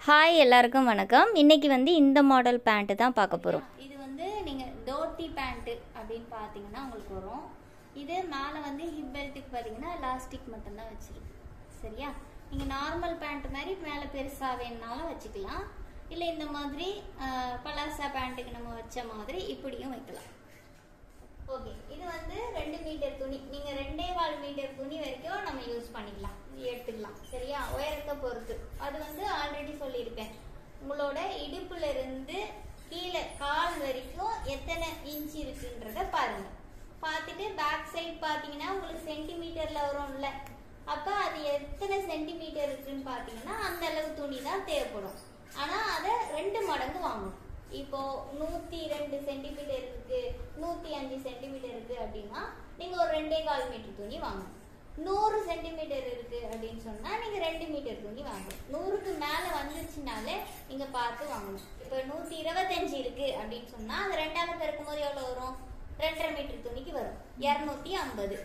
Hi எல்லாருக்கும் வணக்கம். இன்றைக்கி இந்த மாடல் பேண்ட்டு தான் பார்க்க போகிறோம். இது நீங்கள் தோட்டி பேண்ட்டு அப்படின்னு பார்த்தீங்கன்னா உங்களுக்கு வரும். இது மேலே ஹிப் பெல்ட்டுக்கு பார்த்தீங்கன்னா எலாஸ்டிக் மட்டும்தான் வச்சுருக்கு. சரியா? நீங்கள் நார்மல் பேண்ட் மாதிரி மேலே பெருசாக வேணுனாலும் வச்சுக்கலாம். இல்லை இந்த மாதிரி பலாசா பேண்ட்டுக்கு நம்ம வச்ச மாதிரி இப்படியும் வைக்கலாம். ஓகே, இது 2 மீட்டர் துணி. நீங்கள் 2.25 மீட்டர் துணி வரைக்கும் நம்ம யூஸ் பண்ணிக்கலாம், எடுத்துக்கலாம். சரியா? உயரத்தை பொறுத்து. அது ஆல்ரெடி சொல்லியிருப்பேன். உங்களோட இடுப்புல இருந்து கீழே கால் வரைக்கும் எத்தனை இன்ச் இருக்குன்றத பாருங்க. பார்த்துட்டு பேக் சைடு பார்த்தீங்கன்னா உங்களுக்கு சென்டிமீட்டர்ல வரும்ல, அப்போ அது எத்தனை சென்டிமீட்டர் இருக்குன்னு பார்த்தீங்கன்னா அந்த அளவு துணி தான் தேவைப்படும். ஆனால் அதை 2 மடங்கு வாங்கணும். இப்போ 102 சென்டிமீட்டர் இருக்கு, 105 சென்டிமீட்டர் இருக்கு அப்படின்னா நீங்க ஒரு 2.25 மீட்டர் துணி வாங்கணும். 100 சென்டிமீட்டர் இருக்கு அப்படின்னு சொன்னா நீங்க 2 மீட்டர் துணி வாங்கணும். 100க்கு மேல வந்துருச்சுனாலே நீங்க பார்த்து வாங்கணும். இப்போ 125 இருக்கு அப்படின்னு சொன்னா அது 2ஆல பெருக்கும் போது எவ்வளவு வரும்? 2.5 மீட்டர் துணிக்கு வரும் 250.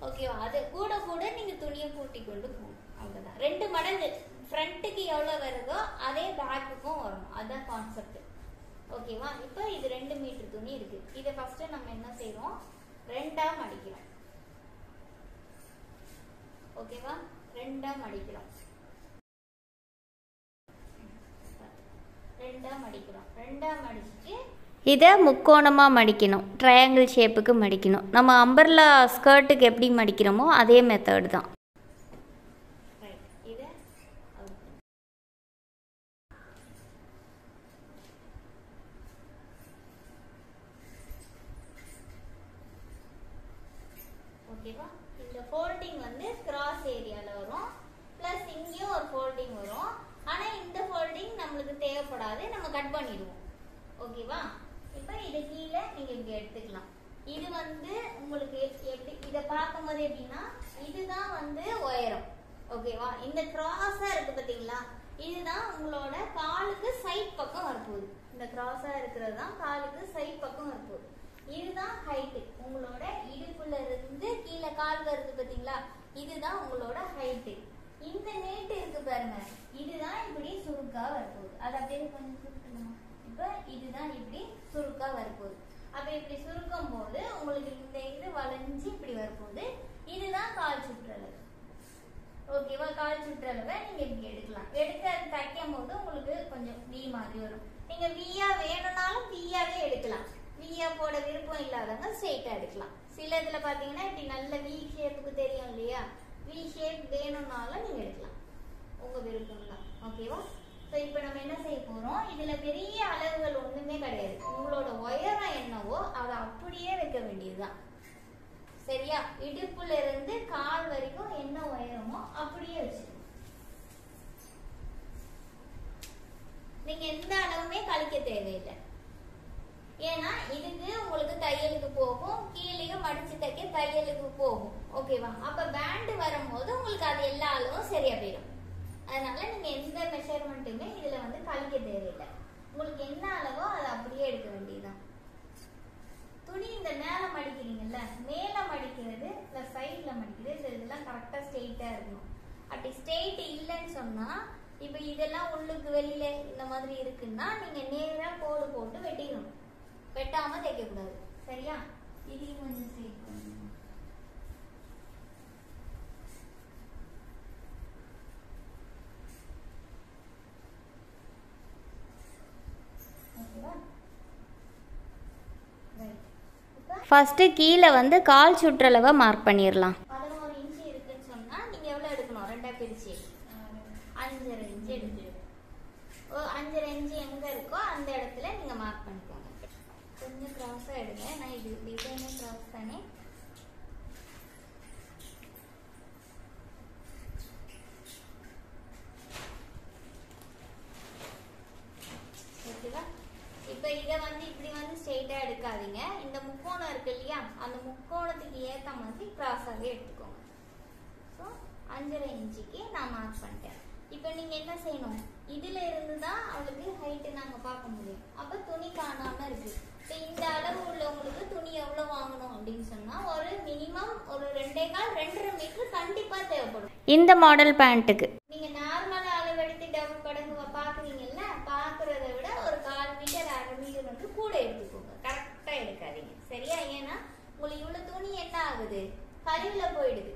ஓகேவா? அது கூட கூட நீங்க துணியை கூட்டி கொண்டு போகணும். அவ்வளவுதான். 2 மடங்கு ஃப்ரண்ட்டுக்கு எவ்வளவு வருதோ அதே பேக்குக்கும் வரணும். அதுதான் கான்செப்ட். ஓகேவா? இப்போ இது 2 மீட்டர் துணி இருக்கு. இதை ஃபர்ஸ்ட் நம்ம என்ன செய்யறோம்? 2ஆ மடிக்கிறோம். ஓகேவா? 2ஆ மடிக்கிறோம். 2ஆ மடிக்கிறோம். 2ஆ மடிச்சிட்டு இதை முக்கோணமாக மடிக்கணும், ட்ரையாங்கிள் ஷேப்புக்கு மடிக்கணும். நம்ம அம்பர்லா ஸ்கர்ட்டுக்கு எப்படி மடிக்கிறோமோ அதே மெத்தட் தான். ஓகேவா? இந்த ஃபோல்டிங் கிராஸ் ஏரியால வரும், பிளஸ் இங்கேயும் ஒரு ஃபோல்டிங் வரும். ஆனா இந்த ஃபோல்டிங் நம்மளுக்கு தேவைப்படாது, நம்ம கட் பண்ணிடுவோம். ஓகேவா? இப்போ இதை கீழே நீங்க இப்படி எடுத்துக்கலாம். இது உங்களுக்கு எப்படி இதை பார்க்கும்போது எப்படின்னா இதுதான் உயரம். ஓகேவா? இந்த கிராஸா இருக்கு பாத்தீங்களா, இதுதான் உங்களோட காலுக்கு சைட் பக்கம் வரப்போகுது. இந்த கிராஸா இருக்கிறது தான் காலுக்கு சைட் பக்கம் வரப்போகுது. இதுதான் ஹைட். உங்களோட இடுப்புல இருந்து கீழே கால் வருது பாத்தீங்களா, இதுதான் உங்களோட ஹைட். இந்த நேட்டு இருக்கு பாருங்க, இதுதான் இப்படி சுருக்கா வரப்போகுது. அது அப்படியே கொஞ்சம் சுருக்கணும். இப்ப இதுதான் இப்படி சுருக்கா வரப்போகுது. அப்ப இப்படி சுருக்கும் போது உங்களுக்கு இந்த இது வளைஞ்சு இப்படி வரப்போகுது. இதுதான் கால் சுற்றளவு. ஓகேவா? கால் சுற்றளவை நீங்க இப்படி எடுக்கலாம். எடுத்து அது தைக்கும் போது உங்களுக்கு கொஞ்சம் வி மாதிரி வரும். நீங்க வியா வேணும்னாலும் வியாவே எடுக்கலாம். வியா போட விருப்பம் இல்லாதவங்க ஸ்ட்ரெயிட்டா எடுக்கலாம். சில இதுல பாத்தீங்கன்னா இப்படி நல்ல வி ஷேப்புக்கு தெரியும் இல்லையா, வி ஷேப் வேணும்னாலும் நீங்க எடுக்கலாம், உங்க விருப்பம் தான். ஓகேவா? ஸோ இப்போ நம்ம என்ன செய்ய போறோம்? இதுல பெரிய அளவுகள் ஒண்ணுமே கிடையாது. உங்களோட உயரம் என்னவோ அதை அப்படியே வைக்க வேண்டியதுதான். சரியா? இடுப்புல இருந்து கால் வரைக்கும் என்ன உயரமோ அப்படியே வச்சுக்கணும். நீங்க எந்த அளவுமே கழிக்க தேவையில்லை. ஏன்னா இதுக்கு உங்களுக்கு தையலுக்கு போகும், கீழேயும் மடிச்சு தைக்க தையலுக்கு போகும். ஓகேவா? அப்ப பேண்ட் வரும்போது உங்களுக்கு அது எல்லா அளவும் சரியா போயிடும். அதனால நீங்க எந்த மெஷர்மெண்ட்டுமே இதுல கழிக்க தேவையில்லை. உங்களுக்கு என்ன அளவோ அதை அப்படியே எடுக்க வேண்டியதுதான். துணி இந்த மேல மடிக்கிறீங்கல்ல, மேல மடிக்கிறது இல்ல சைட்ல மடிக்கிறது, இதெல்லாம் கரெக்டா ஸ்ட்ரெயிட்டா இருக்கணும். அப்படி ஸ்ட்ரெயிட் இல்லைன்னு சொன்னா, இப்ப இதெல்லாம் உள்ளுக்கு வெளியில இந்த மாதிரி இருக்குன்னா நீங்க நேரா கோடு போட்டு வெட்டிடணும். வெட்டாம தைக்க கூடாது. சரியா? இதையும் கொஞ்சம் ஸ்ட்ரெயிட் பண்ணுங்க. ஃபஸ்ட்டு கீழே கால் சுற்றளவை மார்க் பண்ணிடலாம். 11 இன்ச் இருக்குன்னு சொன்னா நீங்க எவ்வளவு எடுக்கணும்? 2ஆ பிரிச்சு 5.5 இன்ச் எடுத்து 5.5 இன்ச் எங்க இருக்கோ அந்த இடத்துல நீங்க மார்க் பண்ணிக்கோங்க. கொஞ்சம் கிராஸா எடுங்க. நான் இது டிசைனே கிராஸ் தானே. ஓகேவா? இப்ப இதை இப்படி ஸ்ட்ரெயிட்டா எடுக்காதீங்க. இந்த முக்கோணம் இருக்கு இல்லையா, அந்த முக்கோணத்துக்கு ஏத்த மாதிரி கிராஸாவே எடுத்துக்கோங்க. ஸோ 5.5 இன்ச்சுக்கு நான் மார்க் பண்ணிட்டேன். இப்ப நீங்க என்ன செய்யணும்? இதுல இருந்துதான் அவளுக்கு ஹைட் நாங்க பார்க்க முடியும். அப்ப துணி காணாம இருக்கு. இப்ப இந்த அளவு உள்ளவங்களுக்கு துணி எவ்வளவு வாங்கணும் அப்படின்னு சொன்னா ஒரு மினிமம் ஒரு 2.25 மீட்டர் கண்டிப்பா தேவைப்படும் இந்த மாடல் பேண்ட்டுக்கு. நீங்க நார்மலா அளவு எடுத்து டபுள் படங்கு பாக்குறீங்க இவ்வளவு துணி என்ன ஆகுது, கழிவுல போயிடுது.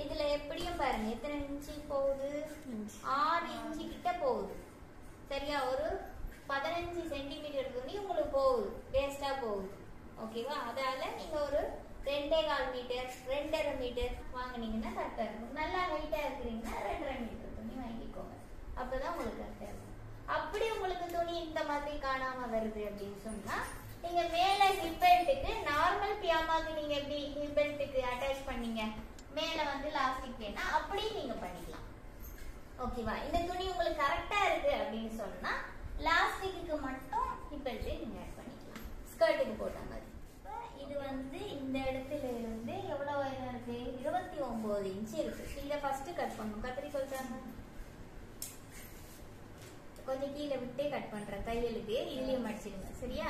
இதுல எப்படியும் பாருங்க எத்தனை இன்ச்சு போகுது, 6 இன்ச்சு கிட்ட போகுது. சரியா, ஒரு 15 சென்டிமீட்டர் துணி உங்களுக்கு போகுது, வேஸ்டா போகுது. ஓகேவா, அதால நீங்க ஒரு 2.25 மீட்டர் 2.5 மீட்டர் வாங்கினீங்கன்னா கரெக்டா இருக்கும். நல்லா ஹைட்டா இருக்கிறீங்கன்னா 2.5 மீட்டர் துணி வாங்கிக்கோங்க, அப்பதான் உங்களுக்கு கரெக்டா இருக்கும். அப்படி உங்களுக்கு துணி இந்த மாதிரி காணாம வருது அப்படின்னு சொன்னா நீங்க மேல ஹிப் பெல்ட்டுக்கு நார்மல் பியாமாக்கு நீங்க எப்படி ஹிப் பெல்ட்டுக்கு அட்டாச் பண்ணீங்க, மேல வந்து லாஸ்டிக் வேணா அப்படியே நீங்க பண்ணிக்கலாம். ஓகேவா, இந்த துணி உங்களுக்கு கரெக்டா இருக்கு அப்படின்னு சொன்னா லாஸ்டிக்கு மட்டும் ஹிப் பெல்ட் நீங்க ஆட் பண்ணிக்கலாம், ஸ்கர்ட்டுக்கு போட்ட மாதிரி. இது வந்து இந்த இடத்துல இருந்து எவ்வளவு உயரம் இருக்கு, 29 இன்ச்சு இருக்கு. இதை ஃபர்ஸ்ட் கட் பண்ணணும். கத்திரிக்கோல் தாங்க கொஞ்சம் கீழே விட்டே கட் பண்றேன் தையலுக்கு. இதுலயே மடிச்சிடுங்க. சரியா,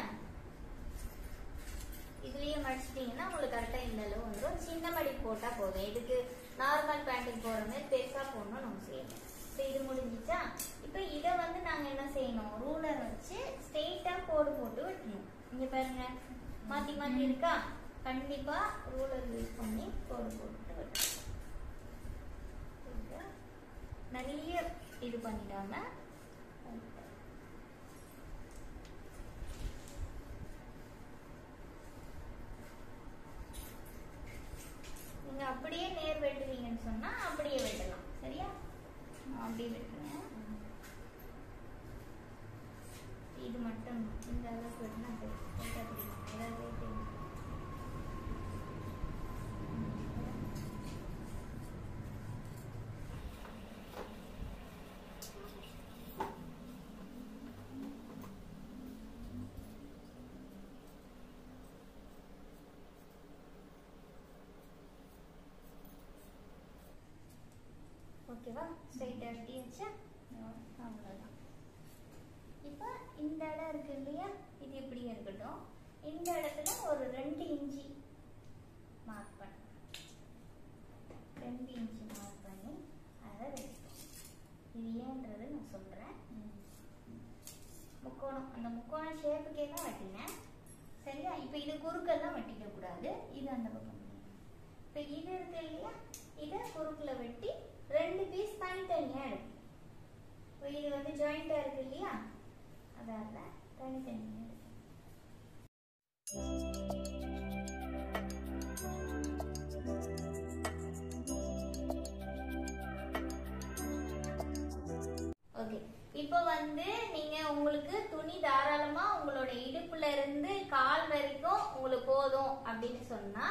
இதுலயே மடிச்சிட்டீங்கன்னா உங்களுக்கு கரெக்டா இந்த அளவு வந்துடும். சின்ன மடி போட்டா போதும். இதுக்கு நார்மல் பேண்ட்டுக்கு போற மாதிரி பெருசா போடணும் நம்ம செய்யணும். இது முடிஞ்சிச்சா, இப்ப இதை வந்து நாங்க என்ன செய்யணும், ரூலர் வச்சு ஸ்ட்ரெயிட்டா கோடு போட்டு வெட்டணும். இங்க பாருங்க மாத்தி மாத்தி இருக்கா, கண்டிப்பா ரூலர் யூஸ் பண்ணி கோடு போட்டு வெட்டணும். நிறைய இது பண்ணிடாம நீங்க அப்படியே நேர் வெட்டுவீங்கன்னு சொன்னா அப்படியே வெட்டலாம். சரியா, அப்படியே வெட்டுங்க. இது மட்டும் இந்த அளவுக்கு வெட்டினா ஓகேவா, ஸ்ட்ரைட்டா வெட்டியாச்சா, அவ்வளவுதான். இப்போ இந்த இடம் இருக்கு இல்லையா, இது இப்படியே இருக்கட்டும். இந்த இடத்துல ஒரு 2 இன்ச்சு மார்க் பண்ணு, 2 இன்ச்சு மார்க் பண்ணி அதை வெட்டிட்டோம். இது ஏன்றது நான் சொல்றேன். முக்கோணம், அந்த முக்கோண ஷேப்புக்கே தான் வெட்டினேன். சரியா, இப்போ இது குறுக்கெல்லாம் வெட்டிக்க கூடாது. இது அந்த பக்கம். இப்போ இது இருக்கு இல்லையா, இதை குறுக்குல வெட்டி 2 பீஸ் தனித்தனியா எடுக்கும். இது வந்து ஜாயிண்டா இருக்கு இல்லையா, அதால தனித்தனியா எடுக்கும். ஓகே, இப்போ வந்து நீங்க உங்களுக்கு துணி தாராளமா உங்களோட இடுப்புல இருந்து கால் வரைக்கும் உங்களுக்கு போதும் அப்படின்னு சொன்னா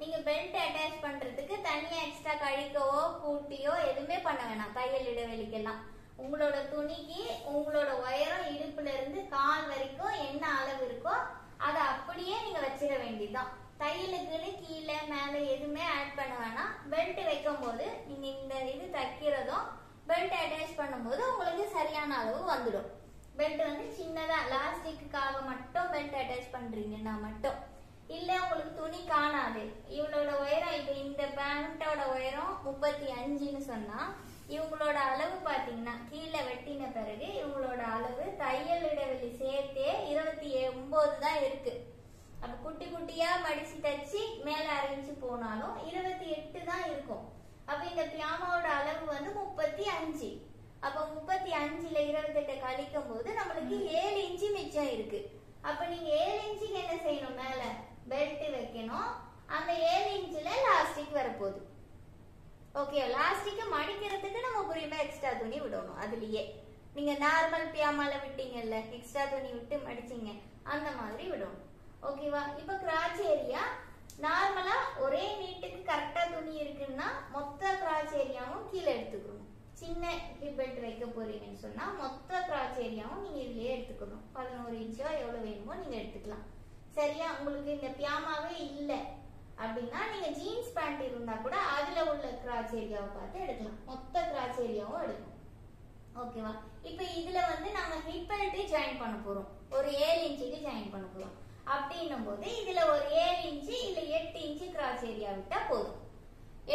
நீங்க பெல்ட் அட்டாச் பண்றதுக்கு தனியா எக்ஸ்ட்ரா கழிக்கவோ கூட்டியோ எதுவுமே பண்ண வேணாம். தையல் இடைவெளிக்கெல்லாம் உங்களோட துணிக்கு உங்களோட உயரம் இடுப்புல இருந்து கால் வரைக்கும் என்ன அளவு இருக்கோ அதை அப்படியே நீங்க வச்சிட வேண்டியதுதான். தையலுக்குன்னு கீழே மேல எதுவுமே ஆட் பண்ண வேணாம். பெல்ட் வைக்கும் போது நீங்க இந்த இது தைக்கிறதும் பெல்ட் அட்டாச் பண்ணும்போது உங்களுக்கு சரியான அளவு வந்துடும். பெல்ட் வந்து சின்னதா லாஸ்டிக்காக மட்டும் பெல்ட் அட்டாச் பண்றீங்கன்னா மட்டும் இல்ல உங்களுக்கு துணி காணாது. இவங்களோட உயரம் இப்ப இந்த பேண்டோட உயரம் 35ன்னு சொன்னா இவங்களோட அளவு பாத்தீங்கன்னா கீழே வெட்டின பிறகு இவங்களோட அளவு தையல் இடைவெளி சேர்த்தே 29 தான் இருக்கு. அப்ப குட்டி குட்டியா மடிச்சு தச்சு மேல அரைஞ்சு போனாலும் 28 தான் இருக்கும். அப்ப இந்த பியாமாவோட அளவு வந்து 35. அப்ப 35ல 28 கழிக்கும் போது நம்மளுக்கு 7 இன்ச்சு மிச்சம் இருக்கு. அப்ப நீங்க 7 இன்ச்சுக்கு என்ன செய்யணும், மேல பெல்ட் வைக்கணும். அந்த 7 இன்ச்ல லாஸ்டிக் வரப்போகுது. ஓகே, லாஸ்டிக் மடிக்கிறதுக்கு நம்ம புரியுமா எக்ஸ்ட்ரா துணி விடணும். அதுலயே நீங்க நார்மல் பியாமால விட்டீங்கல்ல, எக்ஸ்ட்ரா துணி விட்டு மடிச்சீங்க, அந்த மாதிரி விடணும். ஓகேவா, இப்ப கிராச் ஏரியா நார்மலா ஒரே நீட்டுக்கு கரெக்டா துணி இருக்குன்னா மொத்த கிராச் ஏரியாவும் கீழே எடுத்துக்கணும். சின்ன ஹிப் பெல்ட் வைக்க போறீங்கன்னு சொன்னா மொத்த கிராச் ஏரியாவும் நீங்க இதுலயே எடுத்துக்கணும். 11 இன்ச்சோ எவ்வளவு வேணுமோ நீங்க எடுத்துக்கலாம். சரியா, உங்களுக்கு இந்த பியாமாவே இல்ல அப்படின்னா நீங்க ஜீன்ஸ் பேண்ட் இருந்தா கூட அதுல உள்ள கிராச் ஏரியாவை பார்த்து எடுக்கலாம். மொத்த கிராச் ஏரியாவும் எடுக்கும். ஓகேவா, இப்ப இதுல வந்து நம்ம ஹிப் பெல்ட் ஜாயின் பண்ண போறோம். ஒரு 7 இன்ச்சுக்கு ஜாயின் பண்ண போறோம். அப்படின்னும் போது இதுல ஒரு 7 இன்ச்சு இல்ல 8 இன்ச்சு கிராச் ஏரியா விட்டா போதும்.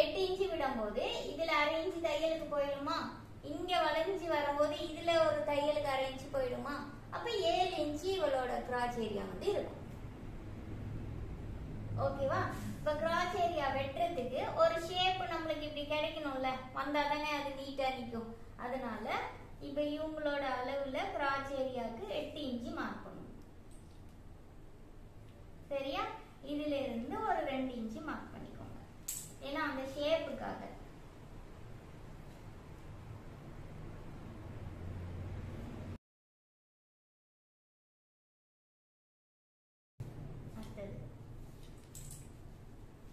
8 இன்ச்சு விடும் போது இதுல அரை இன்ச்சு தையலுக்கு போயிடுமா, இங்க வளைஞ்சு வரும்போது இதுல ஒரு தையலுக்கு அரை இன்ச்சு போயிடுமா. அப்ப 7 இன்ச்சு இவளோட கிராச் ஏரியா வந்து இருக்கும். ஓகேவா? இப்போ கிராஸ் ஏரியா வெட்டுறதுக்கு ஒரு ஷேப் நம்மளுக்கு இப்படி கிடைக்கணும்ல, வந்தால் தானே அது நீட்டாக நிற்கும். அதனால இப்போ இவங்களோட அளவில் கிராஸ் ஏரியாவுக்கு 8 இன்ச்சு மார்க் பண்ணணும். சரியா? இதுல இருந்து ஒரு 2 இன்ச்சு மார்க் பண்ணிக்கோங்க, ஏன்னா அந்த ஷேப்புக்காக.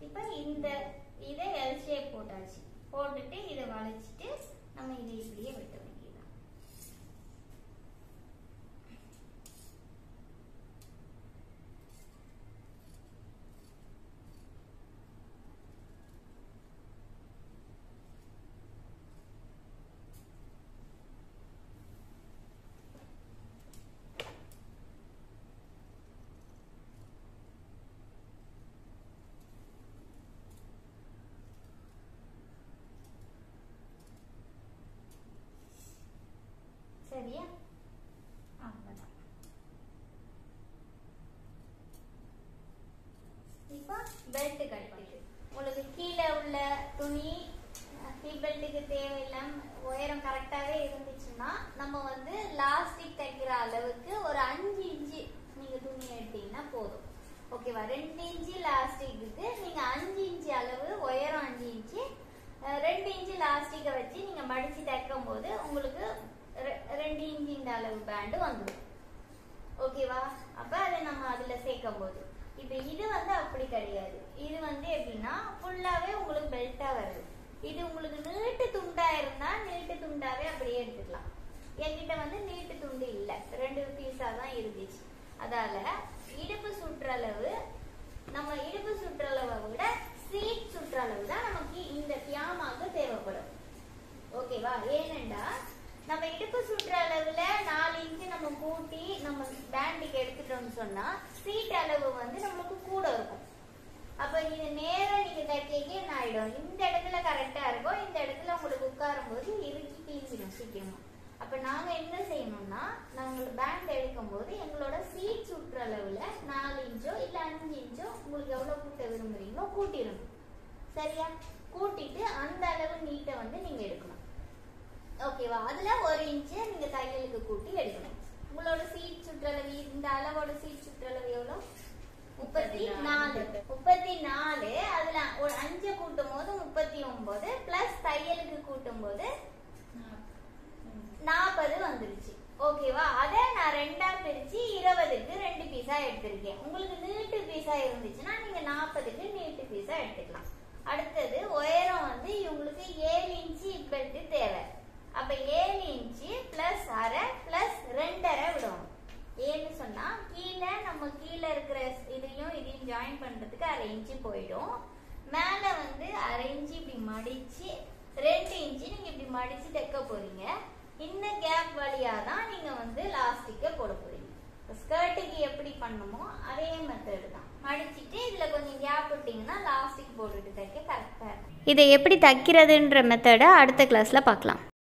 இப்போ இதை எல் ஷேப் போட்டாச்சு. போட்டுட்டு இதை வளைச்சிட்டு நம்ம இதை இப்படியே வெட்ட வேண்டியதுதான். சரியா? அவ்வளவுதான். இப்போ பெல்ட் கட் பண்ணிட்டு உங்களுக்கு கீழே உள்ள துணி ஹிப் பெல்ட்டுக்கு தேவையில்லாம உயரம் கரெக்டாவே இருந்துச்சுன்னா நம்ம வந்து லாஸ்டிக் தைக்கிற அளவுக்கு ஒரு 5 இன்ச்சு நீங்க துணி எடுத்தீங்கன்னா போதும். ஓகேவா? 2 இன்ச்சு லாஸ்டிக்கு நீங்க 5 இன்ச்சு அளவு உயரம் 5 இன்ச்சு 2 இன்ச்சு லாஸ்டிக்கை வச்சு நீங்க மடிச்சு தைக்கும் போது உங்களுக்கு 2 இன்ச்சு இந்த அளவு பேண்டு வந்துடும். ஓகேவா? அப்ப அதை நம்ம அதுல சேர்க்கும் போது இப்ப இது வந்து அப்படி கிடையாது. இது வந்து எப்படின்னா ஃபுல்லாவே உங்களுக்கு பெல்ட்டா வருது. இது உங்களுக்கு நீட்டு துண்டா இருந்தா நீட்டு துண்டாவே அப்படியே எடுத்துக்கலாம். என்கிட்ட வந்து நீட்டு துண்டு இல்லை, 2 பீஸா தான் இருந்துச்சு. அதால இடுப்பு சுற்றளவு, நம்ம இடுப்பு சுற்றளவை விட சீட் சுற்றளவு தான் நமக்கு இந்த பியாமாக்கு தேவைப்படும். ஓகேவா? ஏனென்றா நம்ம இடுப்பு சுற்றளவுல 4 இன்ச்சு நம்ம கூட்டி நம்ம பேண்டுக்கு எடுத்துட்டோம்னு சொன்னா சீட் அளவு வந்து நம்மளுக்கு கூட இருக்கும். அப்ப இது நேரம் நீங்க தைக்க என்ன ஆயிடும், இந்த இடத்துல கரெக்டா இருக்கும், இந்த இடத்துல உங்களுக்கு உட்காரும் போது இறுக்கி கிழிஞ்சிடும் சீக்கிரமா. அப்ப நாங்க என்ன செய்யணும்னா நாங்க பேண்ட் எடுக்கும் போது எங்களோட சீட் சுற்றளவுல 4 இன்ச்சோ இல்ல 5 இன்ச்சோ உங்களுக்கு எவ்வளவு கூட்ட விரும்புறீங்களோ கூட்டிடணும். சரியா? கூட்டிட்டு அந்த அளவு நீட்டை வந்து நீங்க எடுக்கணும். ஓகேவா? அதுல 1 இன்ச்சு நீங்க தையலுக்கு கூட்டி எடுக்கணும். உங்களோட சீட் சுற்றளவு இந்த அளவோட சீட் சுற்றளவு எவ்வளவு? 34. அதுல ஒரு 5 கூட்டும் போது 39 பிளஸ் தையலுக்கு கூட்டும் போது 40 வந்துருச்சு. ஓகேவா? அதை நான் 2ஆ பிரிச்சு 20க்கு 2 பீஸா எடுத்திருக்கேன். உங்களுக்கு நீட்டு பீஸா இருந்துச்சுன்னா நீங்க 40க்கு நீட்டு பீஸா எடுத்துக்கலாம். அடுத்தது உயரம் வந்து இவங்களுக்கு 7 இன்ச்சு பெல்ட் தேவை. அப்ப 7 இன்ச்சு பிளஸ் அரை பிளஸ் 2.5 விடுவோம். ஏன்னு சொன்னா நம்ம கீழே இருக்கிற இதையும் ஜாயின் பண்றதுக்கு 1/2 இன்ச்சு போயிடும். மேல வந்து 1/2 இன்ச்சு இப்படி மடிச்சு 2 இன்ச்சு நீங்க இப்படி மடிச்சு தைக்க போறீங்க. இந்த கேப் வழியா தான் நீங்க வந்து லாஸ்டிக்க போட போறீங்க. ஸ்கர்ட்டுக்கு எப்படி பண்ணுமோ அதே மெத்தட் தான். மடிச்சிட்டு இதுல கொஞ்சம் கேப் விட்டீங்கன்னா லாஸ்டிக் போட்டுட்டு தைக்க கரெக்டா இருக்கும். இதை எப்படி தைக்கிறதுன்ற மெத்தடை அடுத்த கிளாஸ்ல பார்க்கலாம்.